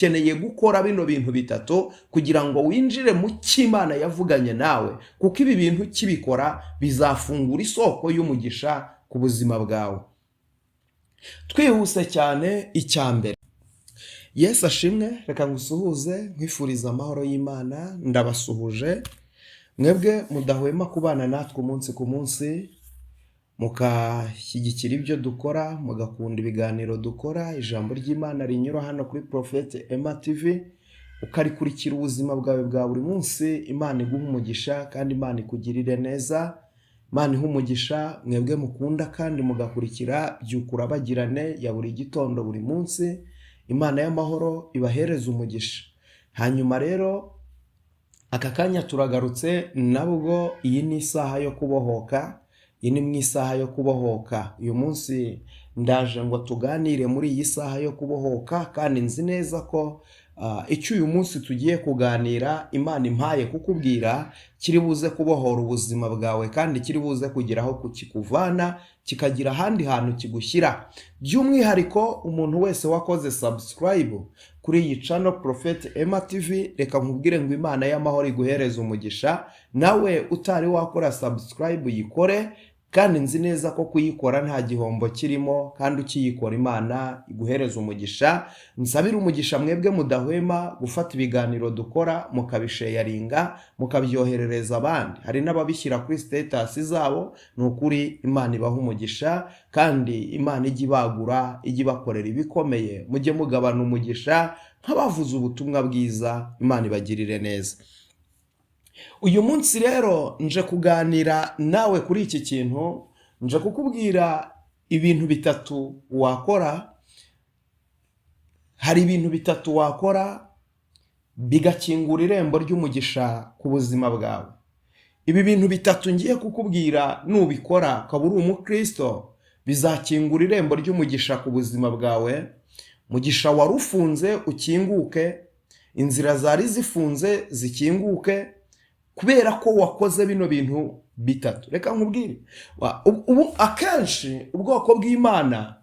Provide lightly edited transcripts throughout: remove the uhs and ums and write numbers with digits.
ukeneye gukora bino bintu bitatu kugira ngo winjire mu cy'Imana yavuganye nawe, kuko ibi bintu kibikora bizafungura isoko y'umugisha ku buzima bwawe. Twihuse cyane, icyambere. Yesu ashimwe, reka ngusuhuze nkwifuriza amahoro y'Imana. Ndabasuhuje mwebwe mudahwema kubana natwe umunsi ku munsi, mukashyigikira ibyo dukora, mugakunda ibiganiro dukora. Ijambo ry'Imana rinyura hano kuri Prophet Emma TV, ukarikurikira ubuzima bwawe bwa buri munsi. Imana iguha umugisha kandi Imana ikugirire neza. Imana iha umugisha mwebwe mukunda kandi mugakurikira byukura bagirane ya buri gitondo buri munsi. Imana y'amahoro ibahereza umugisha. Hanyuma rero aka kanya turagarutse, nabwo iyi ni isaha yo kubohoka. Iyi ni mu isaha yo kubohoka. Uyu munsi ndaje ngo tuganire muri iyi saha yo kubohoka, kandi nzi neza ko icyo uyu munsi tugiye kuganira Imana impaye kukubwira kiri buze kubohora ubuzima bwawe, kandi kiri buze kugira aho kukikuvana kikagira ahandi hantu kigushyira. By'umwihariko umuntu wese wakoze subscribe kuri iyi channel Prophet Emma TV, reka nkubwire ngo Imana y'amahoro iguhereza umugisha. Nawe utari wakora subscribe yikore, kandi nzi neza ko kuyikora nta gihombo kirimo, kandi ukiyikora Imana iguhereza umugisha. Nsabira umugisha mwebwe mudahwema gufata ibiganiro dukora mukabisharinga, mukabyoherereza abandi. Hari n'ababishyira kuri status zabo. Ni ukuri Imana ibaha umugisha, kandi Imana ijya ibagura, ijya ibakorera ibikomeye. Mujye mugabana umugisha nk'abavuze ubutumwa bwiza. Imana ibagirire neza. Uyu munsi rero nje kuganira nawe kuri iki kintu. Nje kukubwira ibintu bitatu wakora. Hari ibintu bitatu wakora bigakingura irembo ry'umugisha ku buzima bwawe. Ibi bintu bitatu ngiye kukubwira nubikora ukaba uri umukristo, bizakingura irembo ry'umugisha ku buzima bwawe. Mugisha wari ufunze ukinguke, inzira zari zifunze zikinguke, kubera ko wakoze bino bintu bitatu. Reka nkubwire, ubu akenshi ubwoko bw'Imana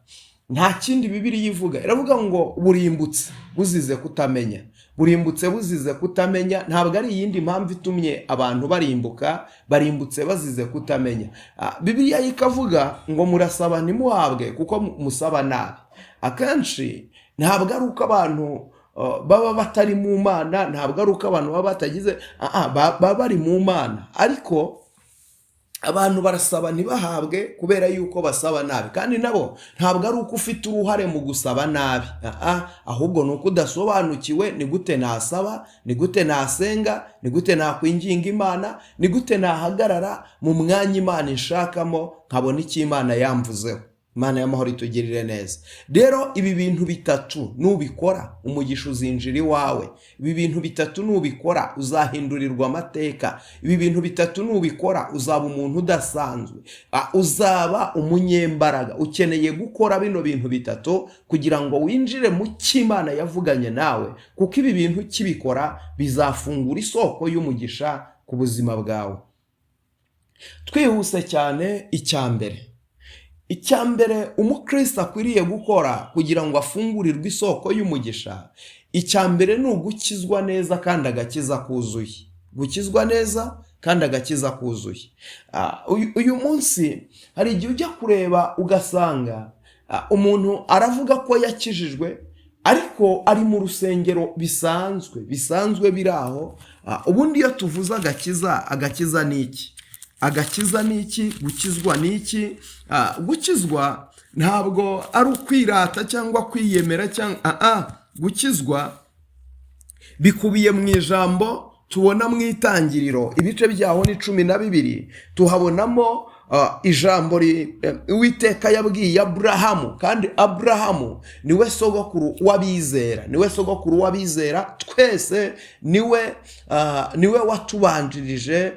nta kindi Bibiliya ivuga. Iravuga ngo burimbutse buzize kutamenya. Burimbutse buzize kutamenya. Ntabwo ari iyindi mpamvu itumye abantu barimbuka. Barimbutse bazize kutamenya. Bibiliya ikavuga ngo murasaba ntimuhabwe kuko musaba nabi. Akenshi ntabwo ari uko abantu baba batari mu Mana, ntabwo ari uko abantu baba batagize, baba bari mu Mana, ariko abantu barasaba ntibahabwe kubera yuko basaba nabi. Kandi nabo ntabwo ari uko ufite uruhare mu gusaba nabi, ahubwo ni uko udasobanukiwe ni gute nasaba, ni gute nasenga, ni gute nakwinginga Imana, ni gute nahagarara mu mwanya Imana inshakamo nkabona icyo Imana yamvuzeho. Imana y'amahoro itugirire neza. Rero ibi bintu bitatu nubikora umugisha uzinjira iwawe. Ibi bintu bitatu nubikora uzahindurirwa amateka. Ibi bintu bitatu nubikora uzaba umuntu udasanzwe, uzaba umunyembaraga. Ukeneye gukora bino bintu bitatu kugira ngo winjire mu cy'Imana yavuganye nawe, kuko ibi bintu kibikora bizafungura isoko y'umugisha ku buzima bwawe. Twihuse cyane, icyambere. Icyambere umukristo akwiriye gukora kugira ngo afungurirwe isoko y'umugisha, icyambere ni ugukizwa neza kandi agakiza kuzuye. Gukizwa neza kandi agakiza kuzuye. Uyu munsi hari igihe ujya kureba ugasanga umuntu aravuga ko yakijijwe, ariko ari mu rusengero bisanzwe biri aho. Ubundi iyo tuvuze agakiza ni iki? Agakiza ni iki? Gukizwa ni iki? Gukizwa ntabwo ari ukwirata cyangwa kwiyemera, cyangwa gukizwa bikubiye mu ijambo tubona mu Itangiriro ibice byaho ni 12. Tuhabonamo ijambo Uwiteka yabwiye Aburahamu, kandi Aburahamu niwe sogokuru w'abizera. Twese niwe watubanjirije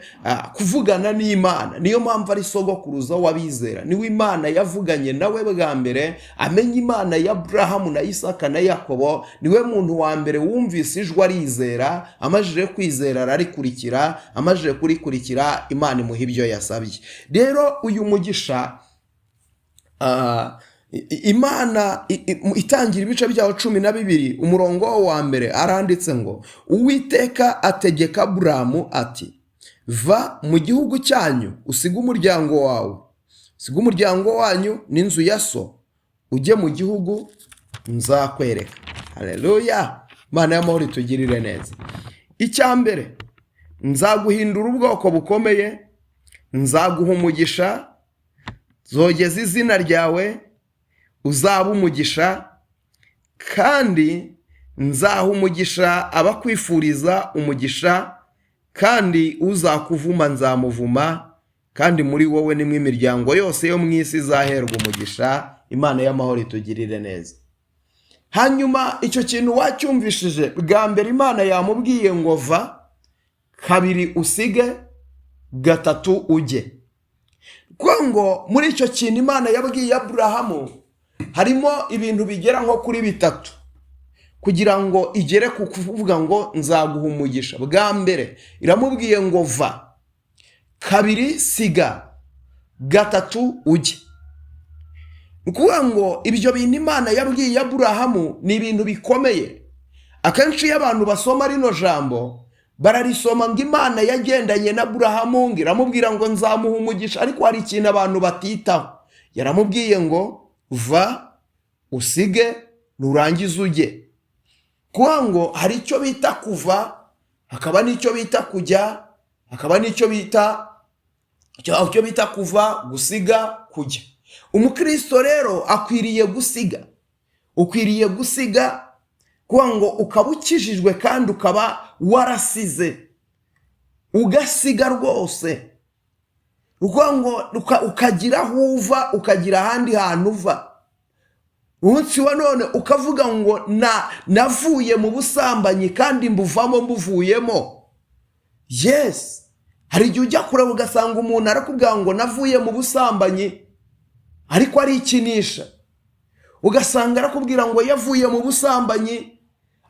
kuvugana n'Imana. Niyo mpamvu ari sogokuruza w'abizera. Niwe Imana yavuganye nawe bwa mbere, amenya Imana ya Aburahamu na Isaka na Yakobo. Niwe muntu wa mbere wumvise ijwi arizera, amajije kwizera ararikurikira, amajije kurikurikira Imana imuha ibyo yasabye. Rero uyu mugisha Imana itangira ibice byaho 12 umurongo wa mbere aranditse ngo Uwiteka ategeka Aburahamu ati va mu gihugu cyanyu usiga umuryango wawe, usiga umuryango wanyu n'inzu ya so, ujye mu gihugu nzakwereka. Haleluya, Mana y'amahoro itugirire neza. Icyambere, nzaguhindura ubwoko bukomeye, nzaguha umugisha, zogeza izina ryawe, uzaba umugisha, kandi nzaha umugisha abakwifuriza umugisha, kandi uzakuvuma nzamuvuma, kandi muri wowe nimwe imiryango yose yo mu isi izaherwa umugisha. Imana y'amahoro itugirire neza. Hanyuma icyo kintu wacyumvishije bwa mbere, Imana yamubwiye ngo va, kabiri usige, gatatu ujye. Kwa ngo muri icyo kintu Imana yabwiye Aburahamu harimo ibintu bigera nko kuri bitatu kugira ngo igere ku kuvuga ngo nzaguha umugisha. Bwa mbere iramubwiye ngo va, kabiri siga, gatatu ujye. Ukuvuga ngo ibyo bintu Imana yabwiye Aburahamu ni ibintu bikomeye. Akenshi iyo abantu basoma rino jambo bararisoma ngo Imana yagendanye na Aburahamu, iramubwira ngo nzamuha umugisha, ariko hari ikintu abantu batitaho. Yaramubwiye ngo va, usige, nurangiza ujye. Kuvuga ngo hari icyo bita kuva, hakaba n'icyo bita kujya, hakaba n'icyo bita kuva, gusiga, kujya. Umukristo rero akwiriye gusiga. Ukwiriye gusiga kuvuga ngo ukaba ukijijwe kandi ukaba warasize, ugasiga rwose. Kuvuga ngo ukagira aho uva, ukagira ahandi hantu uva. Umunsi wa none ukavuga ngo navuye mu busambanyi kandi mbuvamo mbuvuyemo. Yes, hari igihe ujya kureba ugasanga umuntu arakubwira ngo navuye mu busambanyi ariko arikinisha. Ugasanga arakubwira ngo yavuye mu busambanyi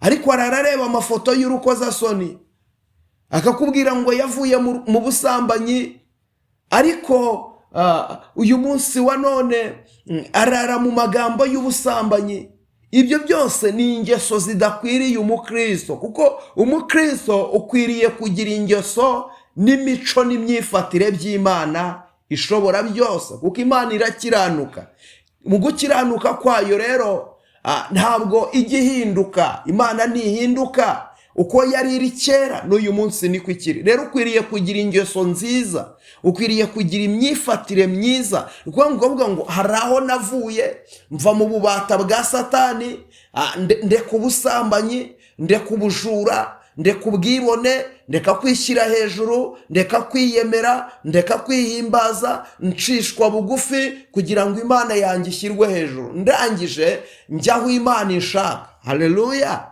ariko arareba amafoto y'urukozasoni. Akakubwira ngo yavuye mu busambanyi ariko uyu munsi wa none arara mu magambo y'ubusambanyi. Ibyo byose ni ingeso zidakwiriye umukristo, kuko umukristo ukwiriye kugira ingeso n'imico n'imyifatire by'Imana ishobora byose, kuko Imana irakiranuka. Mu gukiranuka kwayo rero ntabwo ijya ihinduka. Imana ntihinduka, uko yari iri kera n'uyu munsi niko ikiri. Rero ukwiriye kugira ingeso nziza, ukwiriye kugira imyifatire myiza. Ukuvuga ngo hari aho navuye, mva mu bubata bwa Satani, ndeka ubusambanyi, ndeka ubujura, ndeka ubwibone, ndeka kwishyira hejuru, ndeka kwiyemera, ndeka kwihimbaza, ncishwa bugufi kugira ngo Imana yanjye ishyirwe hejuru. Ndangije njya aho Imana ishaka. Haleluya.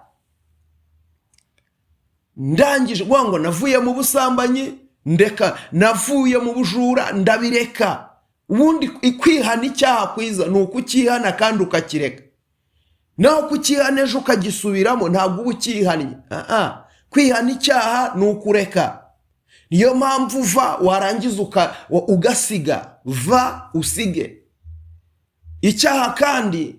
Ndangije ngo navuye mu busambanyi, ndeka, navuye mu bujura, ndabireka. Ubundi kwihana icyaha kwiza ni ukukihana kandi ukakireka. Naho kukihana ejo ukagisubiramo ntabwo uba ukihannye. Kwihana icyaha ni ukureka. Niyo mpamvu va, warangiza ugasiga. Va, usige. Icyaha kandi,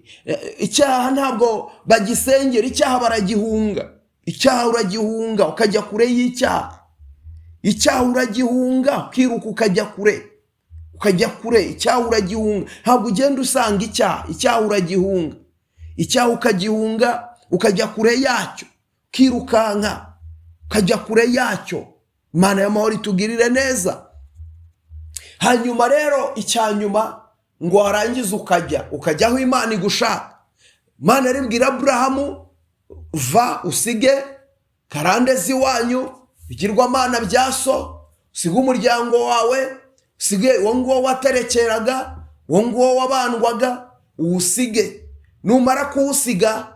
icyaha ntabwo bagisengera, icyaha baragihunga. Icyaha uragihunga ukajya kure y'icyaha. Icyaha uragihunga ukiruka ukajya kure. Ukajya kure, icyaha uragihunga. Ntabwo ugenda usanga icyaha uragihunga. Icyaha ukagihunga ukajya kure yacyo, ukirukanka ukajya kure yacyo. Imana y'amahoro itugirire neza. Hanyuma rero icyanyuma ngo warangiza ukajya aho Imana igushaka. Imana iribwira Aburahamu, va, usige karande z'iwanyu, bigirwamana bya so, usige umuryango wawe, usige uwo nguwo waterekeraga, uwo nguwo wabandwaga, uwusige. Numara kuwusiga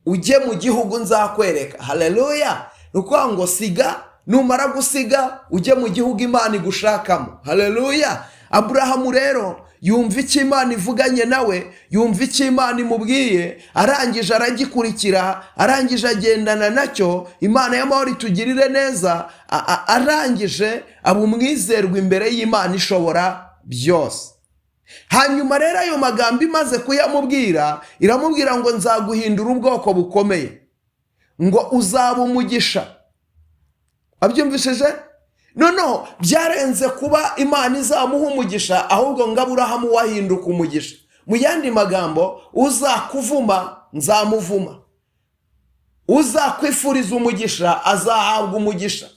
ujye mu gihugu nzakwereka. Haleluya. Nukuvuga ngo siga, numara gusiga ujye mu gihugu Imana igushakamo. Haleluya. Aburahamu rero yumva icyo Imana ivuganye nawe, yumva icyo Imana imubwiye, arangije aragikurikira, arangije agendana nacyo. Imana y'amahoro itugirire neza. Arangije aba umwizerwa imbere y'Imana ishobora byose. hanyuma rero ayo magambo imaze kuyamubwira, iramubwira ngo nzaguhindura ubwoko bukomeye, ngo uzaba umugisha. Abyumvishije? Noneho byarenze kuba Imana izamuha umugisha, ahubwo ngo Aburahamu wahinduka umugisha. Mu yandi magambo, uzakuvuma nzamuvuma, uzakwifuriza umugisha azahabwa umugisha.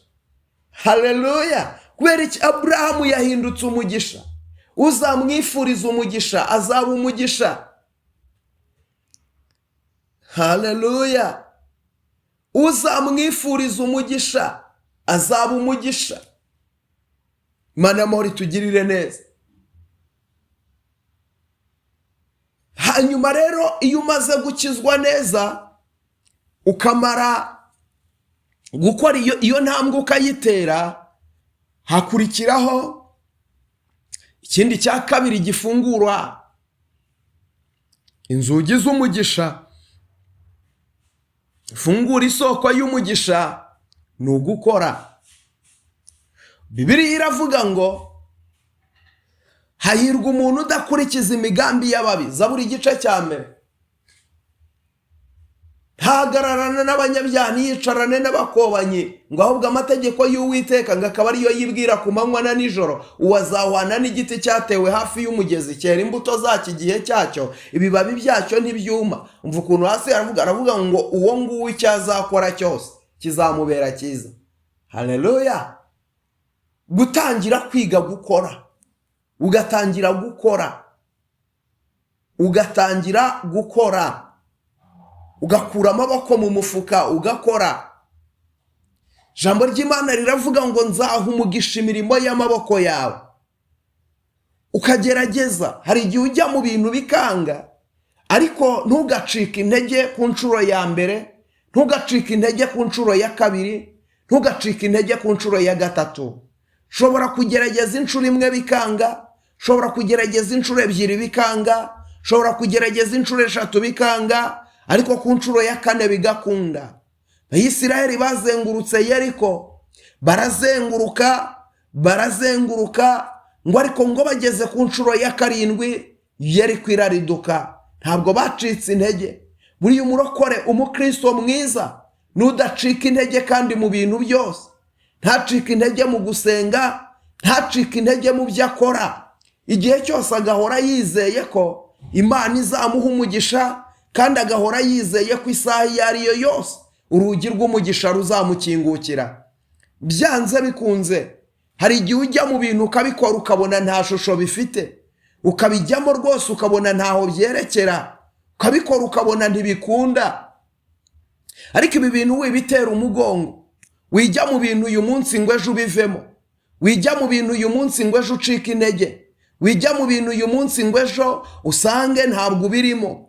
Haleluya! Kubera iki? Aburahamu yahindutse umugisha. Uzamwifuriza umugisha azaba umugisha. Haleluya! Uzamwifuriza umugisha azaba umugisha. Imana y'amahoro itugirire neza. Hanyuma rero iyo umaze gukizwa neza, ukamara gukora iyo ntambwe ukayitera, hakurikiraho ikindi cya kabiri gifungura inzugi z'umugisha. Fungura isoko y'umugisha ni ugukora. Bibiliya iravuga ngo hahirwa umuntu udakurikiza imigambi y'ababi. Zaburi igice cya mbere. Ntahagararane n'abanyabyaha, ntiyicarane n'abakobanyi, ngo ahubwo amategeko y'Uwiteka ngo akaba ariyo yibwira ku manywa na nijoro. Uwazahwana n'igiti cyatewe hafi y'umugezi, cyera imbuto zacyo igihe cyacyo, ibibabi byacyo ntibyuma. Umva ukuntu hasi aravuga ngo uwo nguwo icyo azakora cyose kizamubera cyiza. Haleluya! Gutangira kwiga gukora, ugatangira gukora, ugakura amaboko mu mufuka ugakora. Ijambo ry'Imana riravuga ngo nzaha umugisha imirimo y'amaboko yawe. Ukagerageza. Hari igihe ujya mu bintu bikanga, ariko ntugacike intege ku nshuro ya mbere, ntugacike intege ku nshuro ya kabiri, ntugacike intege ku nshuro ya gatatu. Shobora kugerageza inshuro imwe bikanga, shobora kugerageza inshuro ebyiri bikanga, shobora kugerageza inshuro eshatu bikanga, ariko ku nshuro ya kane bigakunda. Abisirayeli bazengurutse Yeriko, barazenguruka, ngo ariko ngo bageze ku nshuro ya karindwi Yeriko irariduka. Ntabwo bacitse intege. Buriya umurokore, umukristo mwiza, n'udacika intege kandi mu bintu byose. Ntacika intege mu gusenga, ntacika intege mu byo akora. Igihe cyose agahora yizeye ko Imana izamuha umugisha, kandi agahora yizeye ko isaha iyo ari yo yose urugi rw'umugisha ruzamukingukira. Byanze bikunze, hari igihe ujya mu bintu ukabikora ukabona nta shusho bifite, ukabijyamo rwose ukabona ntaho byerekera, ukabikora ukabona ntibikunda. Ariko ibi bintu wibitera umugongo. Wijya mu bintu uyu munsi ngo ejo ubivemo, wijya mu bintu uyu munsi ngo ejo ucike intege, wijya mu bintu uyu munsi ngo ejo usange ntabwo birimo.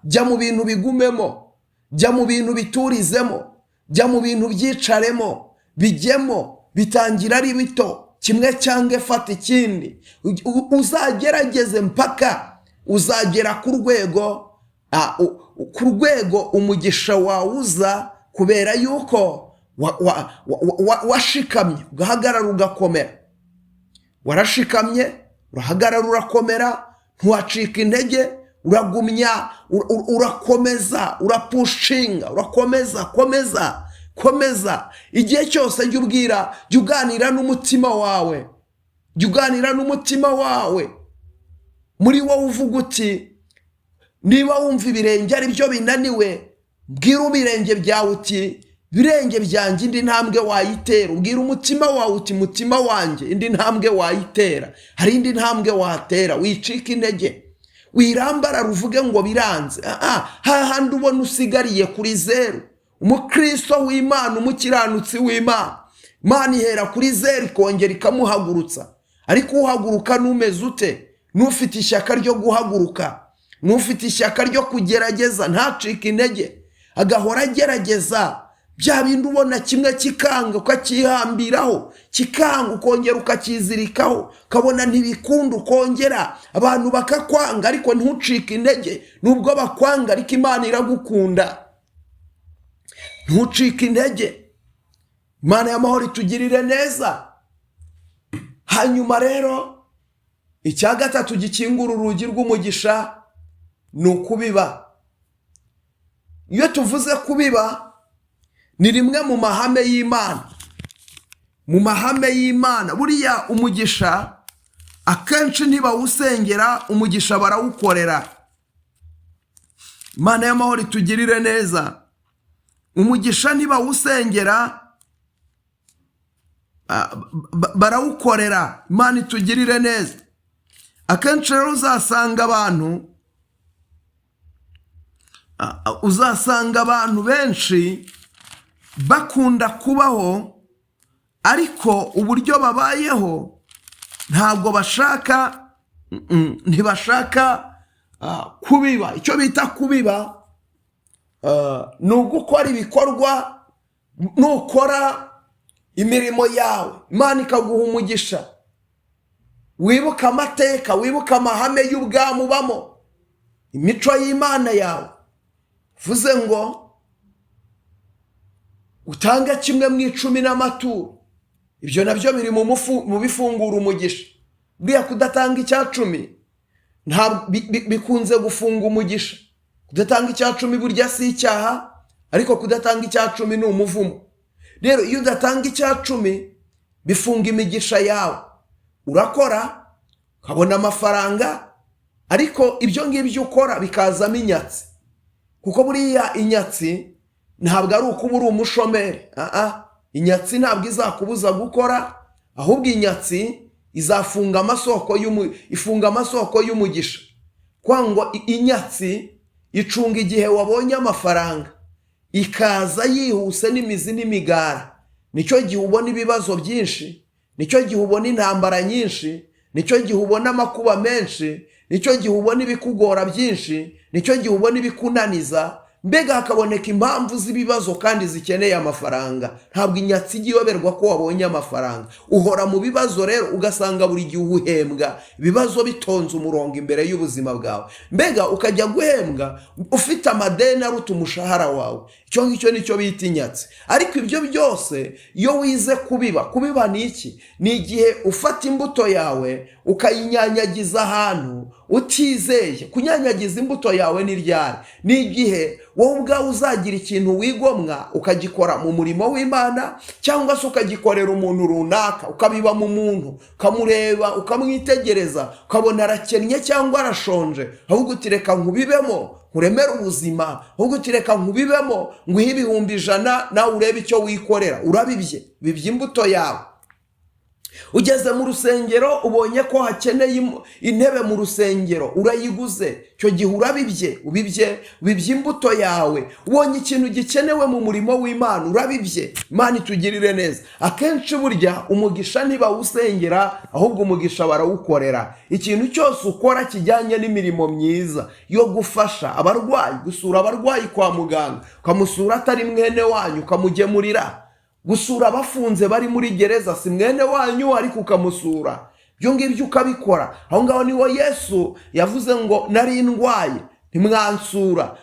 Jya mu bintu bigumemo, jya mu bintu biturizemo, jya mu bintu byicaremo, bijyemo, bitangira ari bito, kimwe cyangwa fata ikindi. Uzagerageze mpaka uzagera ku rwego umugisha wawuza, kubera yuko washikamye ugahagarara ugakomera. Warashikamye urahagarara urakomera, ntiwacika intege, uragumya, urakomeza, urapushinga, komeza. Igihe cyose jya uganira n'umutima wawe, muri wowe uvuga uti, niba wumva ibirenge ari byo binaniwe, bwira ibirenge byawe uti, birenge byanjye indi ntambwe wayitera. Ubwira umutima wawe uti, mutima wanjye indi ntambwe wayitera. Hari indi ntambwe watera, wicika intege, wirambara ruvuge ngo biranze. Hahandi ubona usigariye kuri zeru. Umukristo w'Imana, umukiranutsi w'Imana, Imana ihera kuri zeru ikongera ikamuhagurutsa. Ariko uhaguruka n'umeze ute? N'ufite ishyaka ryo guhaguruka, n'ufite ishyaka ryo kugerageza, ntacike intege, agahora agerageza. Bya bindi ubona kimwe kikanga ukakihambiraho, kikanga ukongera ukakizirikaho, ukabona ntibikunda ukongera, abantu bakakwanga ariko ntucike intege. Nubwo bakwanga ariko Imana iragukunda, ntucike intege. Imana y'amahoro itugirire neza. Hanyuma rero icya gatatu gikingura urugi rw'umugisha ni ukubiba. Iyo tuvuze kubiba ni rimwe mu mahame y'Imana. Mu mahame y'Imana buriya umugisha akenshi ntibawusengera, umugisha barawukorera. Imana y'amahoro itugirire neza. Umugisha ntibawusengera, barawukorera. Imana itugirire neza. Akenshi rero uzasanga abantu benshi bakunda kubaho, ariko uburyo babayeho ntabwo ntibashaka kubiba. Icyo bita kubiba ni ugukora ibikorwa, nukora imirimo yawe Imana ikaguha umugisha. Wibuka amateka, wibuka amahame y'ubwami ubamo, imico y'Imana yawe. Vuze ngo utanga 1/10 n'amaturo, ibyo nabyo biri mu bifungura umugisha. Buriya kudatanga 10 bikunze gufunga umugisha. Kudatanga 10 burya si icyaha, ariko kudatanga 10 ni umuvumo. Rero iyo udatanga 10 bifunga imigisha yawe. Urakora ukabona amafaranga, ariko ibyo ngibyo ukora bikazamo inyatsi. Kuko buriya inyatsi ntabwo ari ukuba uri umushomeri. Inyatsi ntabwo izakubuza gukora, ahubwo inyatsi izafunga amasoko y'umugisha. Kwangwa inyatsi icunga igihe wabonye amafaranga, ikaza yihuse n'imizi n'imigara. Nicyo gihe ubona ibibazo byinshi, nicyo gihe ubona intambara nyinshi, nicyo gihe ubona amakuba menshi, nicyo gihe ubona ibikugora byinshi, nicyo gihe ubona ibikunaniza. Mbega hakaboneka impamvu z'ibibazo kandi zikeneye amafaranga. Ntabwo inyatsi iyoberwa ko wabonye amafaranga. Uhora mu bibazo rero, ugasanga buri gihe uhembwa ibibazo bitonze umurongo imbere y'ubuzima bwawe. Mbega ukajya guhembwa ufite amadeni aruta umushahara wawe. Icyo ngicyo nicyo bita inyatsi. Ariko ibyo byose iyo wize kubiba ni iki? Ni igihe ufata imbuto yawe ukayinyanyagiza ahantu utizeye. Kunyanyagiza imbuto yawe ni ryari? Ni igihe wowe ubwawe uzagira ikintu wigomwa ukagikora mu murimo w'Imana, cyangwa se ukagikorera umuntu runaka, ukabiba mu muntu, ukamureba, ukamwitegereza, ukabona arakennye cyangwa arashonje, ahubwo utireka nkubibemo uremera ubuzima, ahubwo utireka nkubibemo nguhe 100,000 nawe urebe icyo wikorera. Urabibye, bibye imbuto yawe. Ugeze mu rusengero ubonye ko hakeneye intebe mu rusengero, urayiguze. Cyo gihe urabibye, ubibye imbuto yawe. Ubonye ikintu gikenewe mu murimo w'Imana, urabibye. Imana itugirire neza. Akenshi burya umugisha ntibawusengera, ahubwo umugisha barawukorera. Ikintu cyose ukora kijyanye n'imirimo myiza yo gufasha abarwayi, gusura abarwayi kwa muganga, ukamusura atari mwene wanyu ukamugemurira. Gusura abafunze bari muri gereza si mwene wanyu ariko ukamusura. Byo ngibyo ukabikora. Aho ngaho niho Yesu yavuze ngo nari ndwaye ntimwansura,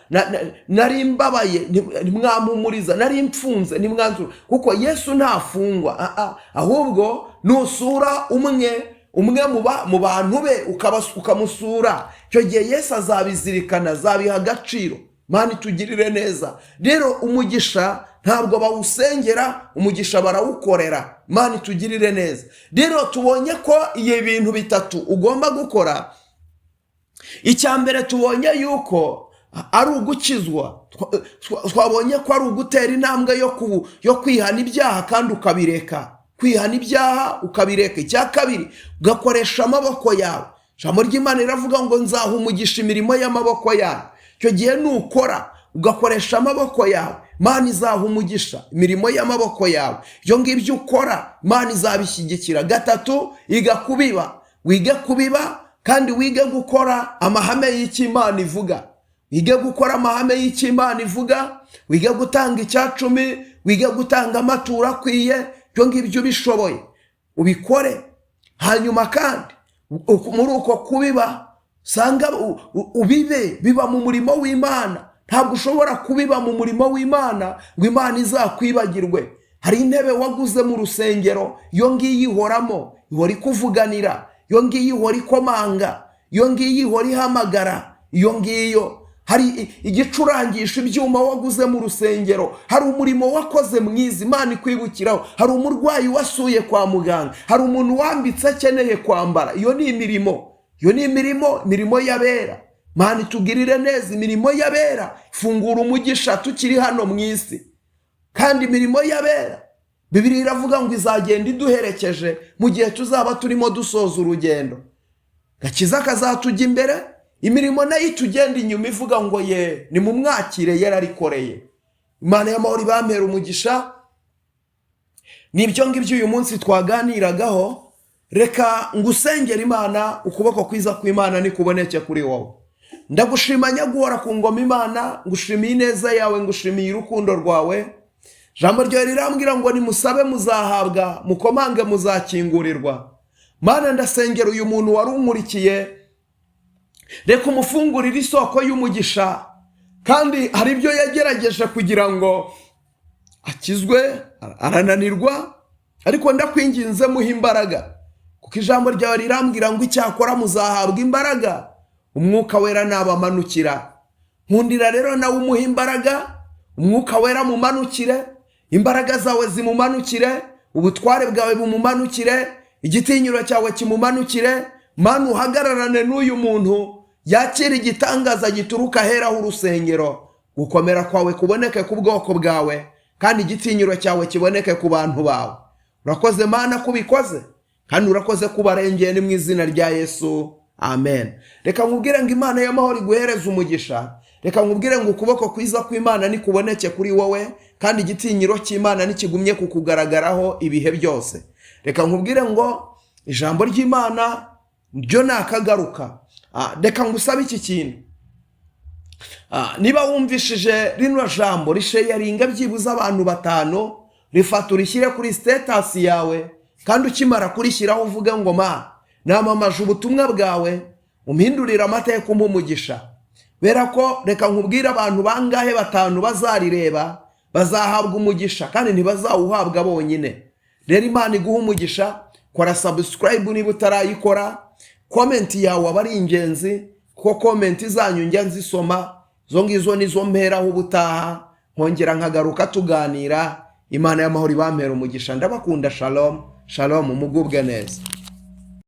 nari mbabaye ntimwampumuriza, nari mfunze ntimwansura. Kuko Yesu ntafungwa, ahubwo nusura umwe mu bantu be ukamusura, icyo gihe Yesu azabizirikana, azabiha agaciro. Imana itugirire neza. Rero umugisha ntabwo bawusengera, umugisha barawukorera. Imana itugirire neza. Rero tubonye ko iyo bintu bitatu ugomba gukora. Icya mbere tubonye yuko ari ugukizwa. Twabonye ko ari ugutera intambwe yo kwihana ibyaha kandi ukabireka. Kwihana ibyaha ukabireka. Icya kabiri ugakoresha amaboko yawe. Ijambo ry'Imana riravuga ngo nzaha umugisha imirimo y'amaboko yawe. Icyo gihe nukora ugakoresha amaboko yawe, Imana izaha umugisha imirimo y'amaboko yawe. Ibyo ngibyo ukora Imana izabishyigikira. Gatatu, iga kubiba. Wige kubiba kandi wige gukora amahame y'icyo Imana ivuga. Wige gukora amahame y'icyo Imana ivuga, wige gutanga 10, wige gutanga amaturo akwiye. Ibyo ngibyo ubishoboye ubikore. Hanyuma kandi muri uko kubiba sanga biba mu murimo w'Imana. Ntabwo ushobora kubiba mu murimo w'Imana ngo Imana izakwibagirwe. Hari intebe waguze mu rusengero, iyo ngiyi ihoramo, ihora ikuvuganira, iyo ngiyo ihora ikomanga, iyo ngiyo ihora ihamagara, iyo ngiyo hari igicurangisha ibyuma waguze mu rusengero, hari umurimo wakoze mwiza Imana ikwibukiraho, hari umurwayi wasuye kwa muganga, hari umuntu wambitse akeneye kwambara. Iyo ni imirimo y'abera. Mana itugirire neza imirimo y'abera, fungura umugisha tukiri hano mu isi. Kandi imirimo y'abera Bibiliya iravuga ngo izagenda iduherekeje mu gihe tuzaba turimo dusoza urugendo. Gakiza kazatujya imbere, imirimo nayo itugenda inyuma ivuga ngo ye ni mu mwakire yararikoreye. Imana y'amahoro ibampera umugisha. Nibyo ngibyo uyu munsi twaganiragaho. Reka ngusengera Imana, ukuboko kwiza kw'Imana nikuboneke kuri wowe. Ndagushima nyaguhora ku ngoma Imana, ngushimiye ineza yawe, ngushimiye urukundo rwawe. Jambo ryawe rirambwira ngo nimusabe muzahabwa, mukomange muzakingurirwa. Mana ndasengera uyu muntu wari unkurikiye, reka umufungurire isoko y'umugisha. Kandi hari ibyo yagerageje kugira ngo akizwe, arananirwa, ariko ndakwinginze muhe imbaraga, kuko ijambo ryawe rirambwira ngo icyakora muzahabwa imbaraga Umwuka Wera nabamanukira. Nkundira rero nawe umuhe imbaraga, Umwuka Wera mumanukire, imbaraga zawe zimumanukire, ubutware bwawe bumumanukire, igitinyiro cyawe kimumanukire. Mana uhagararane n'uyu muntu, yakira igitangaza gituruka heraho urusengero. Gukomera kwawe kuboneke ku bwoko bwawe, kandi igitinyiro cyawe kiboneke ku bantu bawe. Urakoze Mana kubikoze, kandi urakoze kubarengeye, ni mu izina rya Yesu, amen. Reka nkubwire ngo Imana y'amahoro iguhereze umugisha. Reka nkubwire ngo ukuboko kwiza kw'Imana nikuboneke kuri wowe, kandi igitinyiro cy'Imana nikigumye kukugaragaraho ibihe byose. Reka nkubwire ngo ijambo ry'Imana ryo nakagaruka. Reka ngusabe iki kintu. Niba wumvishije rino jambo risharinga byibuze abantu 5, rifata urishyire kuri status yawe, kandi ukimara kurishyiraho uvuge ngo ma namamaje ubutumwa bwawe, umpindurira amateka umugisha. Bera ko reka nkubwire abantu bangahe 5 bazarireba bazahabwa umugisha, kandi ntibazawuhabwa bonyine. Rero Imana iguha umugisha. Kora subscribe niba utarayikora. Comment yawe aba ari ingenzi, kuko comment zanyu njya nzisoma. Zo ngizo nizo mperaho ubutaha, nkongera nkagaruka tuganira. Imana y'amahoro ibampera umugisha. Ndabakunda. Shalom, shalom, mugubwe neza.